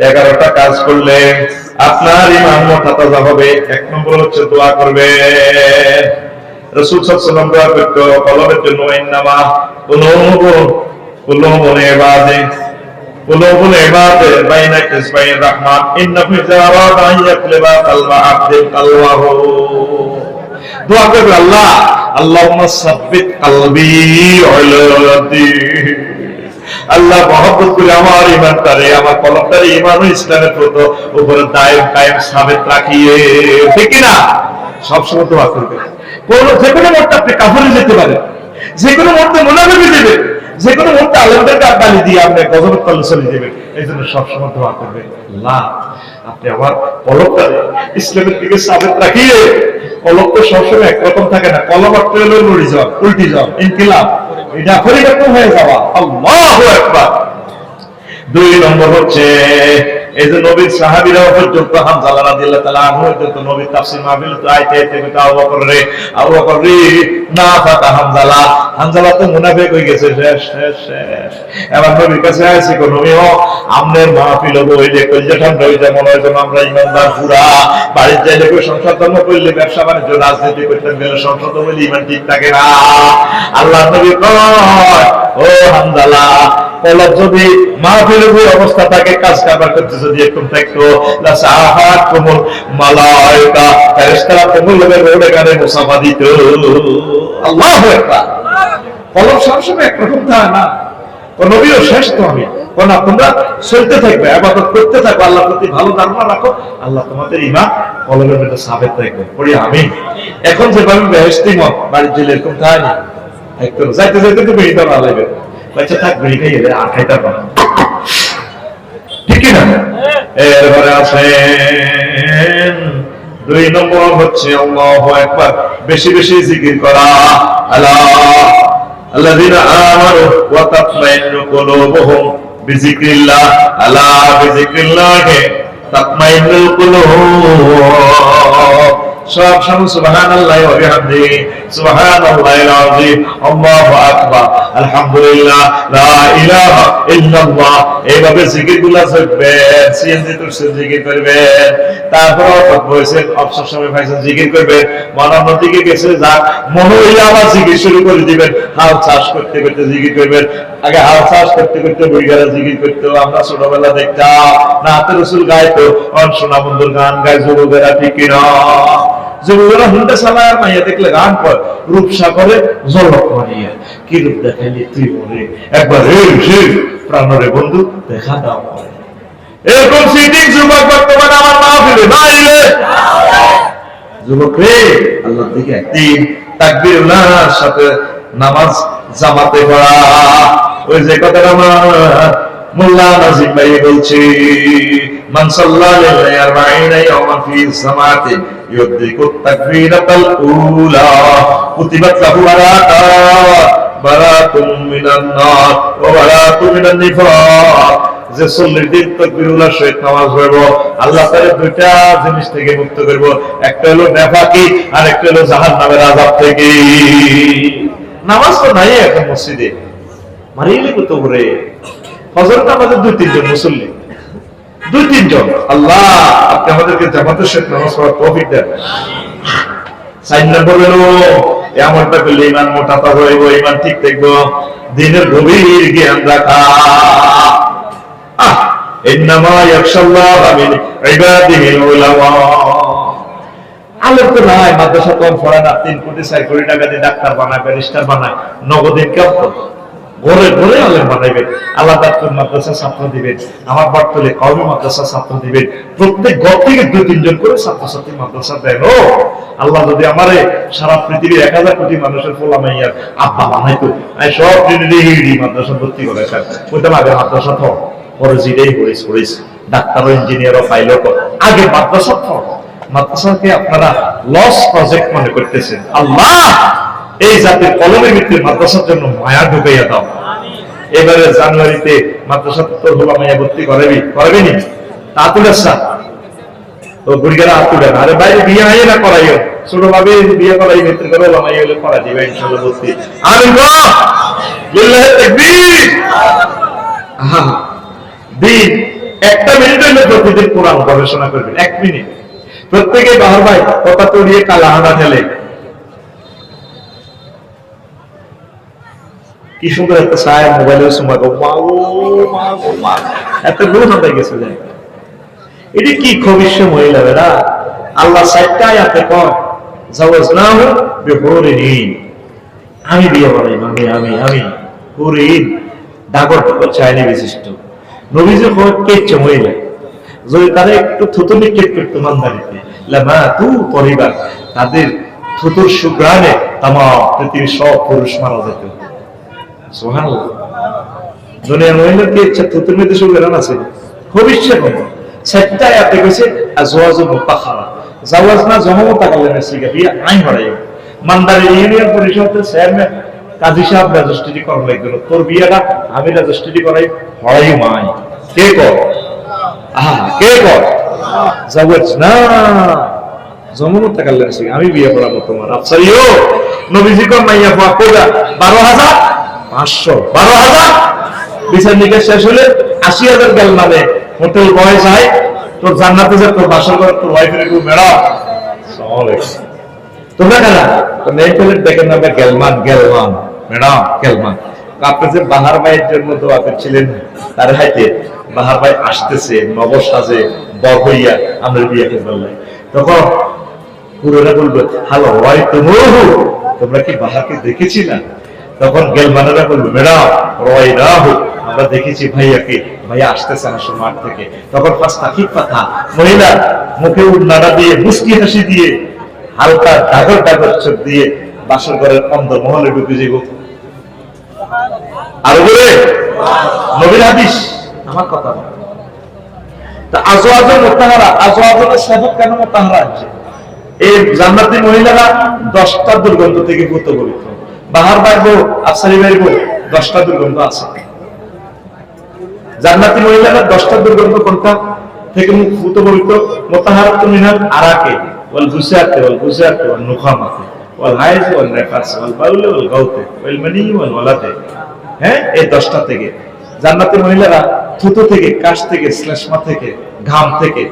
11টা কাজ করলে আপনার ঈমান মোটা তাজা হবে। 1 নম্বর হচ্ছে দোয়া করবে। রাসূল সাল্লাল্লাহু আলাইহি ওয়াসাল্লাম দোয়া করতে কলবের জন্য ইন্নামা কুলুবুন ইবাদে বাইনা ইসবাইর রহমান ইন্নাহু ইযা আরাদা আন ইয়াকলিবা কালবা আবদিন কালবাহু। দোয়া করবে আল্লাহ আল্লাহুম্মা সাব্বিত কলবি আলা দীন। আল্লাহ মহব্বত করে আমার ঈমানটারে, আমার কলবটারে ঈমান ও ইসলামের উপরে দায়েম কায়েম সাবিত রাখিয়ে। ঠিক কি না? সবসময় দোয়া করবে। যে কোনো মুহূর্তে আপনি কাফিরে যেতে পারেন, যে কোনো মুহূর্তে মুনাফিকে যাবে, যে কোনো মুহূর্তে আলেমদেরকে গালি দিয়ে আপনি গজবের তলে চলে যাবেন। এই জন্য সবসময় দোয়া করবে আল্লাহ আপনি আমার কলবটারে ইসলামের দিকে সাবিত রাখিয়ে। কলব তো সবসময় একরকম থাকে না, কলব অর্থ হলো লড়ি যাওয়া, উল্টি যাওয়া, ইনকিলাব, এটা পরিবর্তন হয়ে যাওয়া। আল্লাহু আকবার। 2 নম্বর হচ্ছে এই যে নবীর সাহাবীরা পর্যন্ত হামজা রাদিয়াল্লাহু তাআলা আনহু পর্যন্ত নবীর তাফসীর মাহফিল তো আইতে আবু বকর রে না ফাতা হামজা তো মুনাফিক হয়ে গেছে, শেষ। এবার নবীর কাছে আসি কো নবী ও আমনের মাহফিল হলো ওই যে কলজা ঠান্ডা হয়ে যায়, মনে হয় যেন আমরা ঈমানদার পুরা। বাড়ির যাইলে কই সংসার ধর্ম করলে, ব্যবসা বাণিজ্য রাজনীতি করতে গেলে সংসার ধর্ম ঈমান ঠিক থাকে না। আল্লাহর নবী কয় ও হামজা কলব যদি মাহফিলের অবস্থা থাকে, কাজ কারবার করতে যদি এরকম থাকতো লাসাহাত কুমুল মালায়েকা, ফেরেশতারা কুমুলের রোডে গানে মুসাফা দিত। আল্লাহু আকবার। কলব সবসময় একরকম থাকে না। নবীও শেষ তো আমি কোন তোমরা চলতে থাকবে, ইবাদত করতে থাকো, আল্লাহর প্রতি ভালো ধারণা রাখো, আল্লাহ তোমাদের ঈমান কলবের মধ্যে সাবিত রাখবে। পড়ি আমিন। এখন যেভাবে বেহেশতি মত বাড়ির জেলে এরকম থাকে না, একদম যাইতে যাইতে তো বেরিয়ে দেওয়া লাগবে। বাচ্চা থাক বেরিয়ে খাইলে আর খাইতে পারো, ঠিক না? এরপরে আসেন 2 নম্বর হচ্ছে আল্লাহু আকবার, বেশি বেশি জিকির করা। আল্লাযীনা আমানু ওয়া তাতমাইন্নু কুলুবুহুম বিযিকরিল্লাহ, আলা বিযিকরিল্লাহি তাতমাইন্নুল কুলুব। সব সময় সুবহানাল্লাহি ওয়া বিহামদিহি সুবহানাল্লাহিল আযীম, আল্লাহু আকবার, আলহামদুলিল্লাহ, লা ইলাহা ইল্লাল্লাহ। এইভাবে জিকিরগুলো করবেন। সিএনজি তো জিকির করবেন। তারপর বসেন অবসর সময় পাইছেন জিকির করবেন। মনের দিকে গেছে যাক মনে হইলে আবার জিকির শুরু করে দিবেন। হাল চাষ করতে করতে জিকির করবেন। আগে হাল চাষ করতে করতে বুড়িগারা জিকির করতো, আমরা ছোটবেলা দেখতাম নাতে রাসূল গাইতো, অন সোনা বন্ধুর গান গায় যুবকেরা, ঠিক কিনা? যুবকেরা হুন্ডা চালায় আর মাইয়া দেখলে গান কয়, রূপসাগরে ঝলক মারিয়া কি রূপ দেখাইলি তুই মরে, একবার প্রাণরে বন্ধু দেখা দাও। এরকম সিটিং যুবক বর্তমানে আমার মাহফিলে নাইলে যুবক রে আল্লাহর দিকে একদিন তাকবীরুল্লাহর সাথে নামাজ জামাতে পড়া। ওই যে কথাটা আমার মোল্লা নাজিম ভাই বলছি, মান সাল্লাল্লাহু আলাইহি আরবাঈনা ইয়াওমান ফি সামাতিন ইউদ্রিকুত তাকবীরাতাল উলা কুতিবাত লাহু বারাতুম মিনান নার ওয়া বারাতুম মিনান নিফাক। যে 40 দিন তাকবীরুল্লাহ সহিত নামাজ পড়ব, আল্লাহ তাআলা দুইটা জিনিস থেকে মুক্ত করব, একটা হলো নেফাকি আর একটা হলো জাহান্নামের আযাব থেকে। নামাজ তো নাই এখন মসজিদে, মারিলে কত করে ফজর নামাজে 2-3 জন মুসল্লি, 2-3 জন। আল্লাহ আপনি আমাদেরকে জামাতের সাথে নামাজ পড়ার তৌফিক দেন। 4 নম্বর হলো এমনটা করলে ঈমান মোটা তাজা হইব, ঈমান ঠিক থাকবো, দ্বীনের গভীর জ্ঞান রাখা। ইন্নামা ইয়াখশাল্লাহা মিন ইবাদিহিল উলামা। আলেম তো নাই, মাদ্রাসা তো পড়া না, 3 কোটি 4 কোটি টাকা দিয়ে ডাক্তার বানায়, ব্যারিস্টার বানায়, নগদ ইনকাম তো ঘরে ঘরে আলেম বানাইবেন, আলাদা মাদ্রাসা ছাত্র দিবেন, আমার বাড়তলে কওমি মাদ্রাসা ছাত্র দিবেন, প্রত্যেক ঘর থেকে 2-3 জন করে ছাত্রছাত্রী মাদ্রাসা দেন। ও আল্লাহ যদি আমারে সারা পৃথিবীর 1000 কোটি মানুষের পোলা মাইয়ার আব্বা বানাইতো, আমি সব দিনে মাদ্রাসা ভর্তি করে ওইটা আগে মাদ্রাসা থ, পরে জিডেই করিস ডাক্তার ইঞ্জিনিয়ার পাইলট, আগে মাদ্রাসা থ। মাদ্রাসাকে আপনারা লস প্রজেক্ট মনে করতেছেন। আল্লাহ এই জাতির কলমের ভিতরে মাদ্রাসার জন্য মায়া ঢুকাইয়া দাও। এবারে জানুয়ারিতে মাদ্রাসা তোর হলো মায়া ভর্তি করবি নি আতুলেসা তো বুড়িগারা আতুলেন, আরে বাইরে বিয়ে আইয়ে না করাইও, ছোট ভাবে বিয়ে করাই ভিতরে করে হলো মাইয়া হলে করা দিবে ইনশাআল্লাহ ভর্তি। আমিন গো লিল্লাহি তাকবীর। দিন একটা মিনিট হইলে প্রতিদিন কোরআন গবেষণা করবেন, 1 মিনিট। প্রত্যেকে বাহার ভাই কথা তড়িয়ে কালা হানা ঠেলে, কি সুন্দর একটা ছায়া মোবাইলের সময় এত গুণ হয়ে গেছে যায়। এটি কি খবিষ্য মহিলা বেড়া, আল্লাহ 4টা আয়াতে কয় জাওয়াজনাহু বিহুরিন, আমি বিয়ে করাই, আমি হুরিন, ডাগর ডাগর চাইনি বিশিষ্ট। নবীজি কয় কেচ্ছে মহিলা যদি তারা একটু থুতু নিক্ষেপ করতো মানদারিতে, লামা তু পরিবার, তাদের থুতুর সুগ্রাণে তামাম পৃথিবীর সব পুরুষ মারা যেত। সুবহানাল্লাহ। দুনিয়ার মহিলার কি ইচ্ছা থুতুর মধ্যে সুগ্রাণ আছে? ভবিষ্যৎ 4টা আয়াতে কইছে আজওয়াজুল মুতাহহারা, জাওয়াজনা জমমতা কালামে সিগা বিয়া আইন হরাই। মানদারি ইউনিয়ন পরিষদের চেয়ারম্যান কাজী সাহেব রেজিস্ট্রি করা লাগবে, তোর বিয়াটা আমি রেজিস্ট্রি করাই হরাই মাই। কে কর? কে কর? জাওয়াজনা জমমতা কালামে সিগা, আমি বিয়ে করাবো তোমার। আফসারিও নবীজি কর মাইয়া পাকোদা 12,500 12,000 বিচার নিকাশ শেষ হলে 80,000 গেল মানে হোটেল বয় যায় তোর জান্নাতে যে তোর বাসর করে তোর ওয়াইফের একটু মেরা তোমরা কেনা তো নেই পেলে দেখেন না গেলমান ম্যাডাম গেলমান। আপনি যে বাহার ভাইয়ের জন্য দোয়া করছিলেন তার হাইতে বাহার ভাই আসতেছে নব সাজে বর হইয়া আমরা বিয়ে করলাম, তখন পুরোটা বলবো হ্যালো ওয়াই তোমরা কি বাহারকে দেখেছি না? তখন গেলমানেরা বলবো ম্যাডাম রয় না হোক, আমরা দেখেছি ভাইয়াকে, ভাইয়া আসতেছে আসর মাঠ থেকে। তখন পাঁচটা ঠিক কথা মহিলা মুখে উন্নাড়া দিয়ে মুস্কি হাসি দিয়ে হালকা ডাগর ডাগর চোখ দিয়ে বাসর ঘরের অন্দর মহলে ঢুকে যাব। আর বলে নবীর হাদিস, আমার কথা না। তা আজওয়াজুল মুতাহহারা, আজওয়াজুল সাবক কেন মুতাহহারা আছে? এই জান্নাতি মহিলারা 10টা দুর্গন্ধ থেকে পূত পবিত্র। বাহার বাইবো আফসারি বাইবো 10টা দুর্গন্ধ আছে। জান্নাতি মহিলারা 10টা দুর্গন্ধ কোনটা থেকে পূত পবিত্র? মুতাহহারাতুন মিনাল আরাকে ওয়াল গুসাতে ওয়াল নুখামাতে ওয়াল হাইজ ওয়াল নিফাস ওয়াল বাউল ওয়াল গাউতে ওয়াল মানি ওয়াল ওয়ালাতে। হ্যাঁ, এই 10টা থেকে জান্নাতি মহিলারা থুতু থেকে, কাশ থেকে, শ্লেষ্মা থেকে, ঘাম থেকে,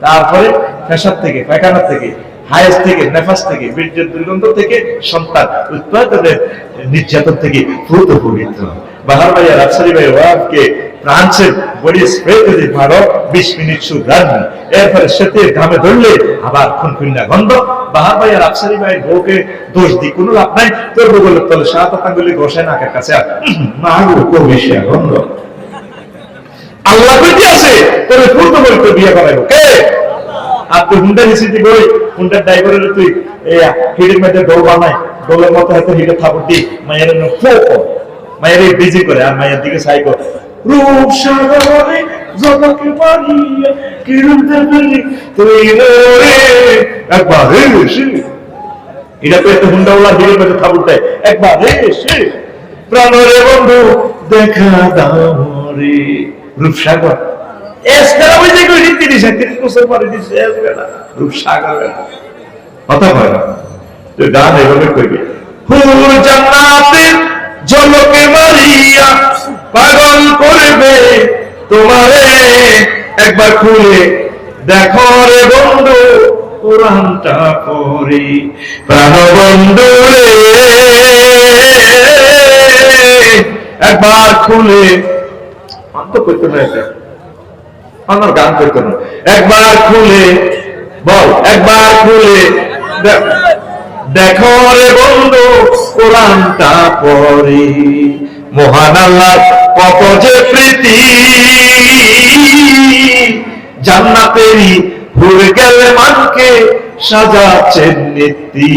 তারপরে পেশাব থেকে, পায়খানা থেকে, হায়েস থেকে, নেফাস থেকে, বীর্যের দুর্গন্ধ থেকে, সন্তান উৎপাদনের নির্যাতন থেকে পূত পবিত্র। বাহার ভাইয়া রাফসারি ভাই ওয়াফকে ফ্রান্সের বডি স্প্রে করে মারো 20 মিনিট সুগান, এরপরে সেতে ঘামে ধরলে আবার খুনখুন্না গন্ধ। বাহার ভাইয়া রাফসারি ভাই বউকে দোষ দি কোনো লাভ নাই, তোর বগলের তলে 7 আঙ্গুলি ঘষে নাকের কাছে না গো কমিশা গন্ধ। আল্লাহ কইতে আছে তোর পূত পবিত্র বিয়ে করাইবো কে? আপনি হুন্ডা রিসিটি কই হুন্ডার ড্রাইভারের তুই এই হিডের মধ্যে ডোল বানায়, ডোলের মতো হয়তো হিডে থাপড় দি মায়ের মায়ের বিজি করে আর মায়ের দিকে সাই কর রূপ সাগরে জগকে মারিয়া কিরণ দেবী তুই রে একবার এসে, এটা তো একটা হুন্ডাওয়ালা হিডের মধ্যে থাপড় দেয়, একবার এসে প্রাণরে বন্ধু দেখা দাও রে রূপসাগর। গান এভাবে কইবে হুর জান্নাতের ঝলকে মারিয়া পাগল করবে তোমারে, একবার খুলে দেখো রে বন্ধু কোরআনটা পড়ি প্রাণ বন্ধু রে, একবার খুলে করতো না, এটা আমার গান করতো না। একবার খুলে বল, একবার খুলে দেখো রে বন্ধু কোরআনটা পড়ি, মহান আল্লাহ কত যে প্রীতি, জান্নাতেরই হুর গেলে মানকে সাজাচ্ছেন নীতি,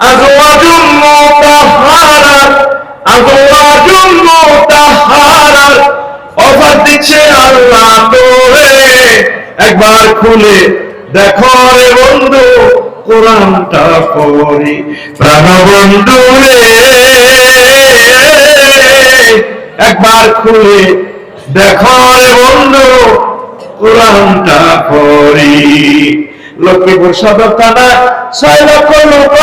আজওয়াজুল মুতাহহারা আজওয়াজুল মুতাহহারা অফার দিচ্ছে আল্লাহ তোরে, একবার খুলে দেখো রে বন্ধু কোরআনটা পড়ি প্রাণ বন্ধু রে, একবার খুলে দেখো রে বন্ধু কোরআনটা পড়ি। লক্ষ্মীপুর সদর থানা 6 লক্ষ লোক,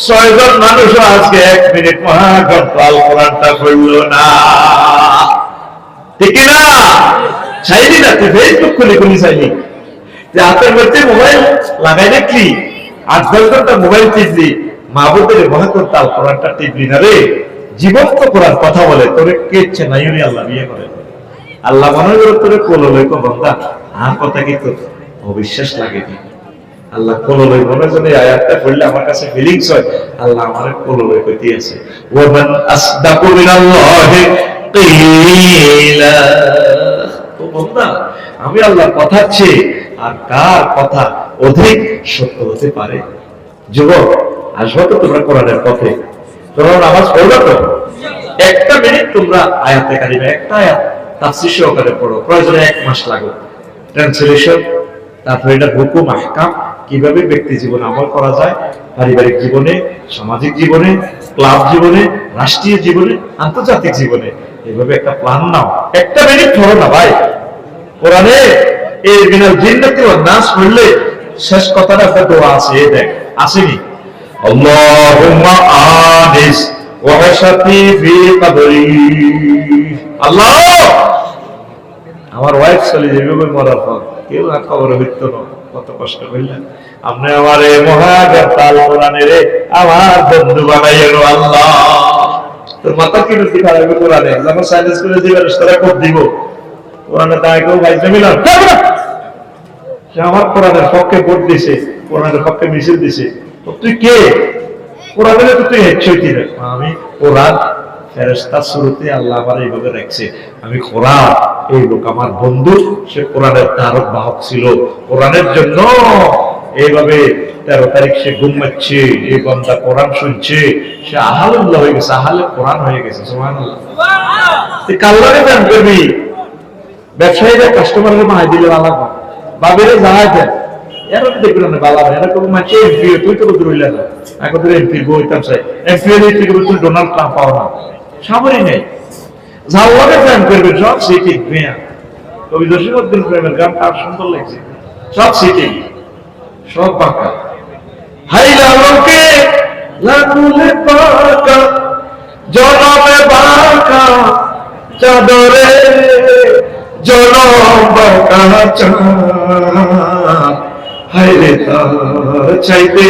6 জন মানুষ আজকে 1 মিনিট মহাগ্রন্থ আল কোরআনটা পড়ল না। ঠিক না? চাইলি না তুই ফেসবুক খুলি চাইলি, যে হাতের মধ্যে মোবাইল লাগাই রাখলি, 8-10 ঘন্টা মোবাইল টিপলি, মাহবুবের ব্যবহার করতে আল কোরআনটা টিপলি না রে। জীবন্ত কোরআন কথা বলে, তোরে কে ইচ্ছে নাই আল্লাহ বিয়ে করে। আল্লাহ মনে করে তোরে কোলো লইকো বন্ধা, আর কথা কি তোর অবিশ্বাস লাগে কি? আল্লাহ কোলো লই মনে জন্য আয়াতটা পড়লে আমার কাছে ফিলিংস হয়, আল্লাহ আমারে কোলো লই কইতে আছে। ওয়ামান আসদাকু মিনাল্লাহি কিলা। তো বন্ধা, আমি আল্লাহর কথা চেয়ে আর কার কথা অধিক সত্য হতে পারে? যুবক, আসবো তো তোমরা কোরআনের পথে, তোমরা নামাজ পড়বে তো? একটা মিনিট তোমরা আয়াতে কারিমা, একটা আয়াত তাফসীর সহকারে পড়ো, প্রয়োজনে 1 মাস লাগুক। ট্রান্সলেশন, তারপর এটা হুকুম আহকাম, কিভাবে ব্যক্তি জীবনে আমল করা যায়, পারিবারিক জীবনে, সামাজিক জীবনে, ক্লাব জীবনে, রাষ্ট্রীয় জীবনে, আন্তর্জাতিক জীবনে, এইভাবে একটা প্ল্যান নাও। একটা মিনিট ধরো না ভাই। কোরআনে এই মিনাল জিন্নাতি ওয়ান নাস পড়লে শেষ কথাটা একটা দোয়া আছে, এই দেখ আসেনি? আল্লাহুম্মা আনিস ওয়াহশাতি ফি কবরি। আল্লাহ, আমার ওয়াইফ চলে যাবে মরার পর, কেউ আর কবরে হইতো না, কত কষ্ট হইলেন। আপনি আমার এই মহাগ্রন্থাল কোরআনের আমার বন্ধু বানাইয়েন আল্লাহ। তোর মাথা কি রুচি খারাপ কোরআনে, যখন সাইলেন্স করে দিবেন তারা কোপ দিব। কোরআনে তাই কেউ ভাইজে মিলাম, সে আমার কোরআনের পক্ষে ভোট দিছে, কোরআনের পক্ষে মিছিল দিছে, তুই কে? কোরআনের তো তুই হেচ্ছই কি রে? আমি কোরআন ফেরেশতার শুরুতে আল্লাহ আমার এইভাবে রাখছে, আমি কোরআন, এই লোক আমার বন্ধু, সে কোরআনের ধারক বাহক ছিল, কোরআনের জন্য এইভাবে 13 তারিখ সে ঘুমাচ্ছে, এই বান্দা কোরআন শুনছে, সে আহালুল্লাহ হয়ে গেছে, আহালে কোরআন হয়ে গেছে। সুবহানাল্লাহ। তুই কাল্লারে দান করবি, ব্যবসায়ীরা কাস্টমারকে মাই দিলে আলাদা, বাবিরে জাহাজ দেন, এরা দেখবেন না বালা, এরকম মাঝে এমপি তুই তো দূর হইলে না, এখন তোর এমপি বইতাম চাই, এমপি হলে তুই ডোনাল্ড ট্রাম্প পাও না, সামরি নেই। ঝালওয়ারে প্রেম করবে, সব সিটিং মেয়া। কবি জসীমউদ্দিন প্রেমের গান তার সুন্দর লাগছে, সব সিটিং, সব বাঁকা। হাইলা লোকে লাগুলে বাঁকা, জনমে বাঁকা চাদরে, জনম বাঁকা চাঁদ, হাইরে তার চাইতে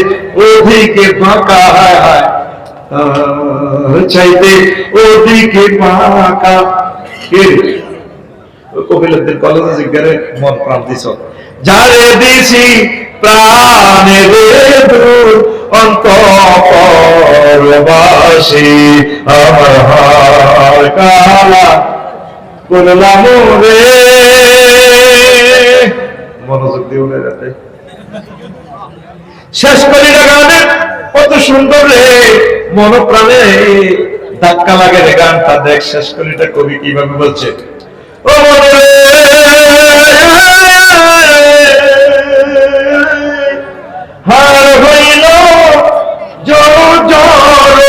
ওদিকে বাঁকা, হায় হায় চাইতে ওদিকে বাঁকা। কে? কবিলুদ্দিন কলেজে জিজ্ঞারে মন প্রাণ দিছ, যারে দিছি প্রাণে রে দূর অন্তরবাসী, আমার হার কালা করলাম রে। মনোযোগ দিও না যাতে শেষ করি না গানে, কত সুন্দর রে, মন প্রাণে ধাক্কা লাগে রে গানটা। দেখ শেষ করিটা কবি কিভাবে বলছে, ও মনে হার হইল জড় জড়,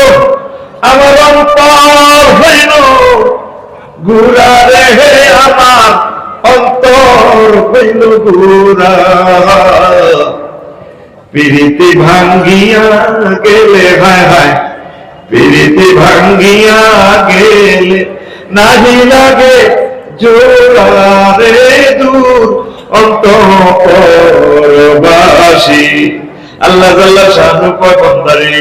আমার অন্তর হইল গুড়া রে, আমার অন্তর হইল গুড়া। প্রীতি ভাঙ্গিয়া গেলে, হায় হায় প্রীতি ভাঙ্গিয়া গেলে, নাহি লাগে জোড়া রে দূর অন্তরবাসী। আল্লাহ জাল্লা শানু কয়, বান্দারে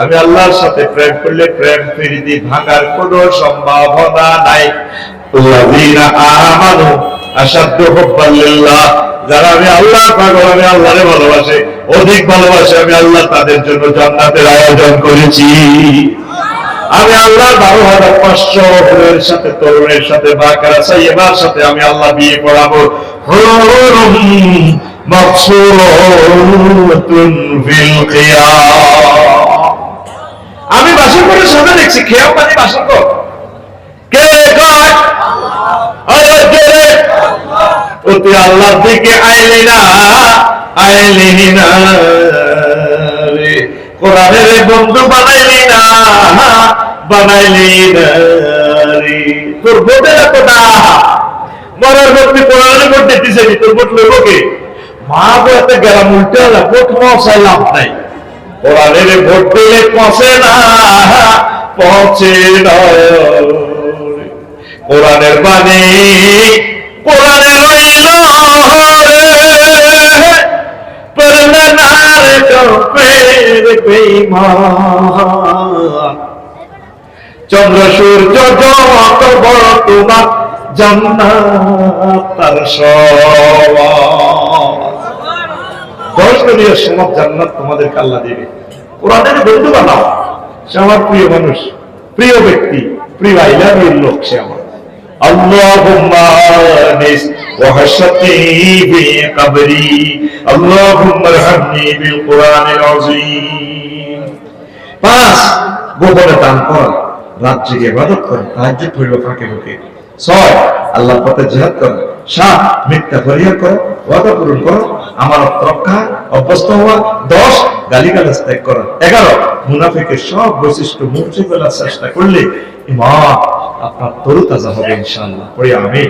আমি আল্লাহর সাথে প্রেম করলে প্রেম প্রীতি ভাঙার কোনো সম্ভাবনা নাই। আল্লাযীনা আমানু আশাদ্দু হুব্বান লিল্লাহ, যারা আমি আল্লাহর পাগল, আমি আল্লাহরে ভালোবাসে, অধিক ভালোবাসে, আমি আল্লাহ তাদের জন্য জান্নাতের আয়োজন করেছি। আমি আল্লাহ 12,500 হুরের সাথে, তরুণের সাথে, বাকারা সাইয়্যিবার সাথে আমি আল্লাহ বিয়ে পড়াবো। হুরুম মাকসুরাতুন ফিল খিয়াম। আমি বাসর করে সামনে দেখছি, খেয়াম মানে বাসর কর। কে কয়? আল্লাহ। কে রে? তুই আল্লাহর দিকে আইলি না, আইলি না রে, কোরআনের বন্ধু বানাইলি না, বানাইলি না রে। তোর ভোটের কোটা মরার ভোট কোরআনের ভোট দিতেছে, তোর ভোট লইব কে? মা বলতে গেলাম উল্টে হলো, ভোট মশাই লাভ নাই। কোরআনের ভোট দিলে পচে না, পচে না। কোরআনের বাণী কোরআনে রইল রে, পড়লে না রে কাফের বেঈমান। চন্দ্র সূর্য যত বড় তোমার জান্নাত তার সমান। 10 দুনিয়ার সমান জান্নাত তোমাদেরকে আল্লাহ দেবে। কোরআনের বন্ধু বানাও, সে আমার প্রিয় মানুষ, প্রিয় ব্যক্তি, প্রিয় আইলামের লোক, সে আমার। আল্লাহুম্মা আনিস ওয়াহশাতি ফি কবরি, আল্লাহুম্মা রহমনি বিল কুরআনিল আযীম। 5 গোপনে দান কর, রাত জেগে ইবাদত কর, তাহাজ্জুদ পড়ব ফাঁকে ফাঁকে। 6 আল্লাহর পথে জিহাদ কর। 7 মিথ্যা ফরিয়াদ কর, ওয়াদা পূরণ কর, আমানত রক্ষা, অভ্যস্ত হওয়া। 10 গালিগালাজ ত্যাগ কর। 11 মুনাফিকের সব বৈশিষ্ট্য মুছে ফেলার চেষ্টা করলে ঈমান আপনার তরুতাজা হবে ইনশাআল্লাহ। পড়ি আমিন।